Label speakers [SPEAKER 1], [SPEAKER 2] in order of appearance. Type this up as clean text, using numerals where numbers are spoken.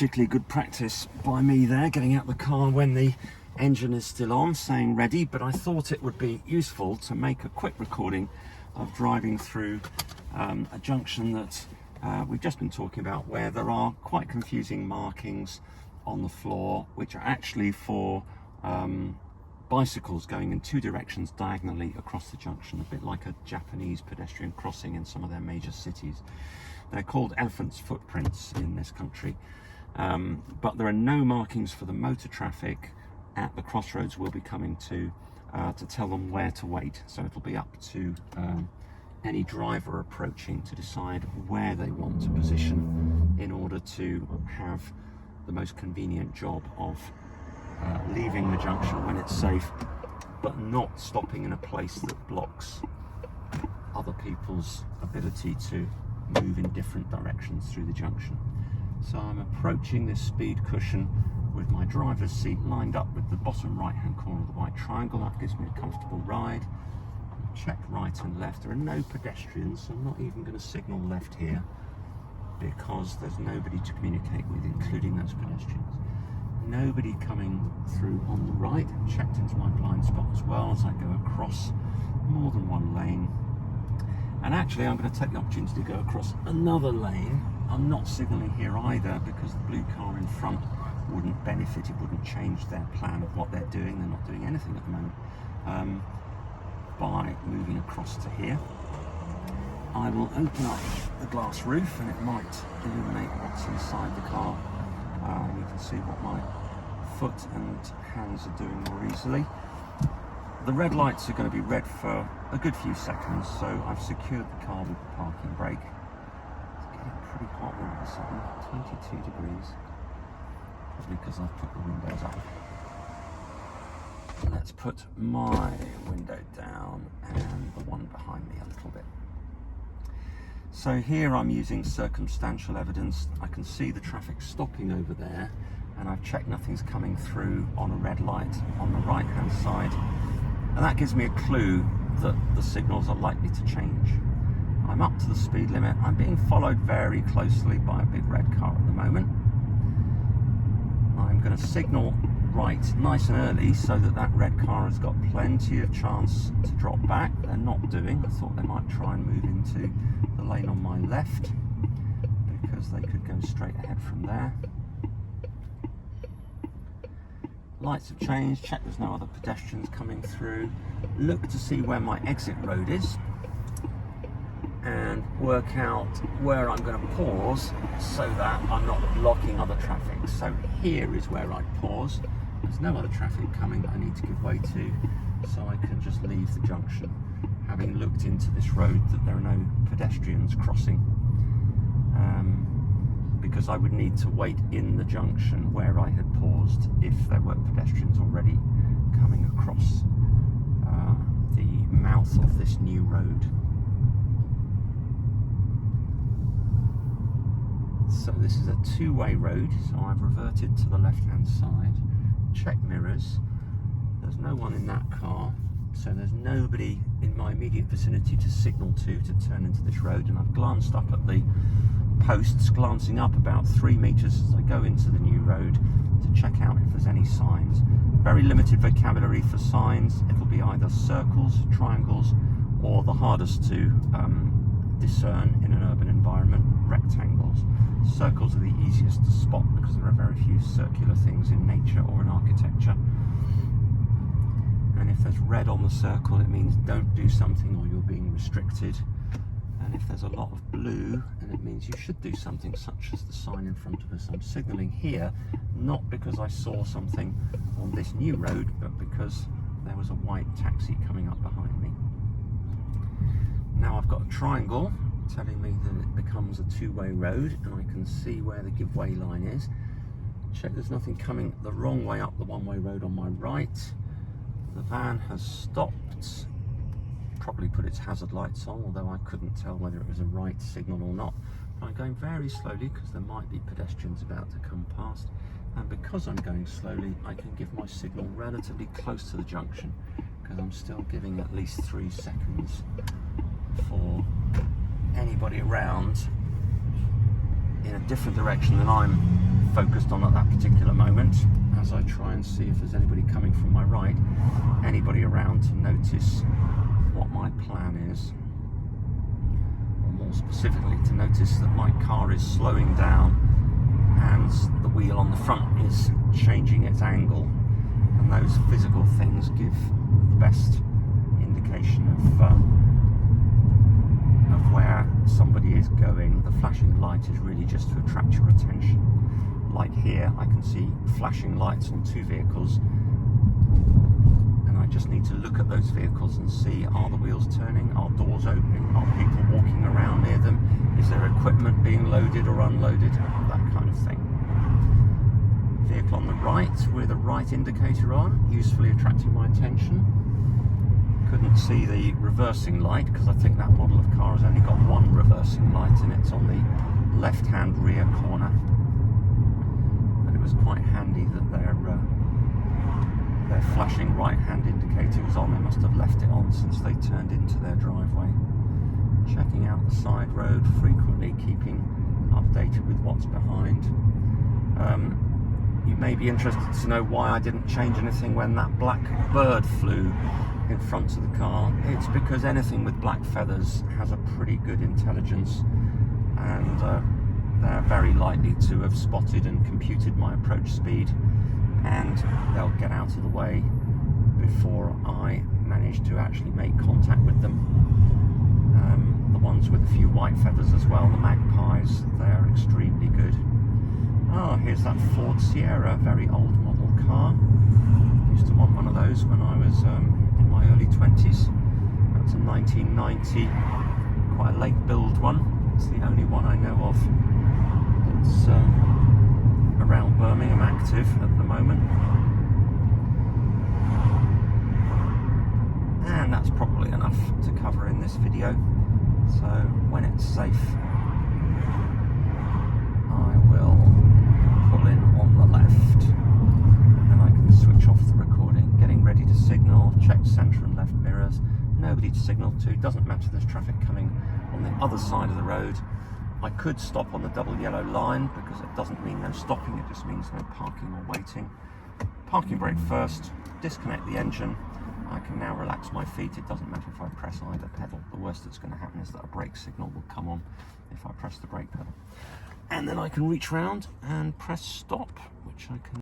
[SPEAKER 1] particularly good practice by me there, getting out the car when the engine is still on, saying ready, but I thought it would be useful to make a quick recording of driving through a junction that we've just been talking about, where there are quite confusing markings on the floor, which are actually for bicycles going in two directions diagonally across the junction, a bit like a Japanese pedestrian crossing in some of their major cities. They're called elephant's footprints in this country, but there are no markings for the motor traffic at the crossroads we'll be coming to tell them where to wait. So it'll be up to any driver approaching to decide where they want to position in order to have the most convenient job of leaving the junction when it's safe, but not stopping in a place that blocks other people's ability to move in different directions through the junction. So I'm approaching this speed cushion with my driver's seat lined up with the bottom right hand corner of the white triangle. That gives me a comfortable ride. Check right and left. There are no pedestrians, so I'm not even going to signal left here because there's nobody to communicate with, including those pedestrians. Nobody coming through on the right. Checked into my blind spot as well as I go across more than one lane. And actually I'm going to take the opportunity to go across another lane. I'm not signalling here either because the blue car in front wouldn't benefit, it wouldn't change their plan of what they're doing. They're not doing anything at the moment. By moving across to here, I will open up the glass roof and it might illuminate what's inside the car. You can see what my foot and hands are doing more easily. The red lights are going to be red for a good few seconds, so I've secured the car with the parking brake. It's getting pretty hot all of a sudden, 22 degrees, probably because I've put the windows up. Let's put my window down and the one behind me a little bit. So here I'm using circumstantial evidence. I can see the traffic stopping over there, and I've checked nothing's coming through on a red light on the right hand side, and that gives me a clue that the signals are likely to change. I'm up to the speed limit. I'm being followed very closely by a big red car at the moment. I'm going to signal right nice and early so that that red car has got plenty of chance to drop back. They're not doing. I thought they might try and move into the lane on my left because they could go straight ahead from there. Lights have changed. Check there's no other pedestrians coming through. Look to see where my exit road is and work out where I'm going to pause so that I'm not blocking other traffic. So here is where I'd pause. There's no other traffic coming that I need to give way to, so I can just leave the junction, having looked into this road that there are no pedestrians crossing, because I would need to wait in the junction where I had paused if there were pedestrians already coming across the mouth of this new road. So this is a two-way road, so I've reverted to the left-hand side. Check mirrors. There's no one in that car, so there's nobody in my immediate vicinity to signal to turn into this road, and I've glanced up at the posts, glancing up about 3 meters as I go into the new road to check out if there's any signs. Very limited vocabulary for signs. It'll be either circles, triangles, or the hardest to discern in an urban environment, rectangles. Circles are the easiest to spot because there are very few circular things in nature or in architecture. And if there's red on the circle, it means don't do something or you're being restricted. And if there's a lot of blue, then it means you should do something, such as the sign in front of us. I'm signalling here, not because I saw something on this new road, but because there was a white taxi coming up behind me. Now I've got a triangle telling me that it becomes a two-way road, and I can see where the give way line is. Check there's nothing coming the wrong way up the one-way road on my right. The van has stopped, probably put its hazard lights on, although I couldn't tell whether it was a right signal or not. I'm going very slowly because there might be pedestrians about to come past, and because I'm going slowly I can give my signal relatively close to the junction because I'm still giving at least 3 seconds for anybody around in a different direction than I'm focused on at that particular moment, as I try and see if there's anybody coming from my right, anybody around to notice what my plan is, or more specifically to notice that my car is slowing down and the wheel on the front is changing its angle, and those physical things give the best indication of where somebody is going. The flashing light is really just to attract your attention. Like here, I can see flashing lights on two vehicles, and I just need to look at those vehicles and see, are the wheels turning, are doors opening, are people walking around near them, is there equipment being loaded or unloaded, that kind of thing. Vehicle on the right with a right indicator on, usefully attracting my attention. Couldn't see the reversing light because I think that model of car has only got one reversing light, and it's on the left-hand rear corner. But it was quite handy that their flashing right-hand indicator was on. They must have left it on since they turned into their driveway. Checking out the side road frequently, keeping updated with what's behind. You may be interested to know why I didn't change anything when that black bird flew in front of the car. It's because anything with black feathers has a pretty good intelligence, and they're very likely to have spotted and computed my approach speed, and they'll get out of the way before I manage to actually make contact with them. The ones with a few white feathers as well, the magpies, they're extremely good. Oh, here's that Ford Sierra, very old model car. Used to want one of those when I was in my early 20s. That's a 1990, quite a late build one. It's the only one I know of that's around Birmingham active at the moment. And that's probably enough to cover in this video. So when it's safe, I will pull in on the left, and then I can switch off the recording. Getting ready to signal, check centre and left mirrors, nobody to signal to, doesn't matter there's traffic coming on the other side of the road. I could stop on the double yellow line because it doesn't mean no stopping, it just means no parking or waiting. Parking brake first, disconnect the engine. I can now relax my feet. It doesn't matter if I press either pedal. The worst that's going to happen is that a brake signal will come on if I press the brake pedal. And then I can reach round and press stop, which I can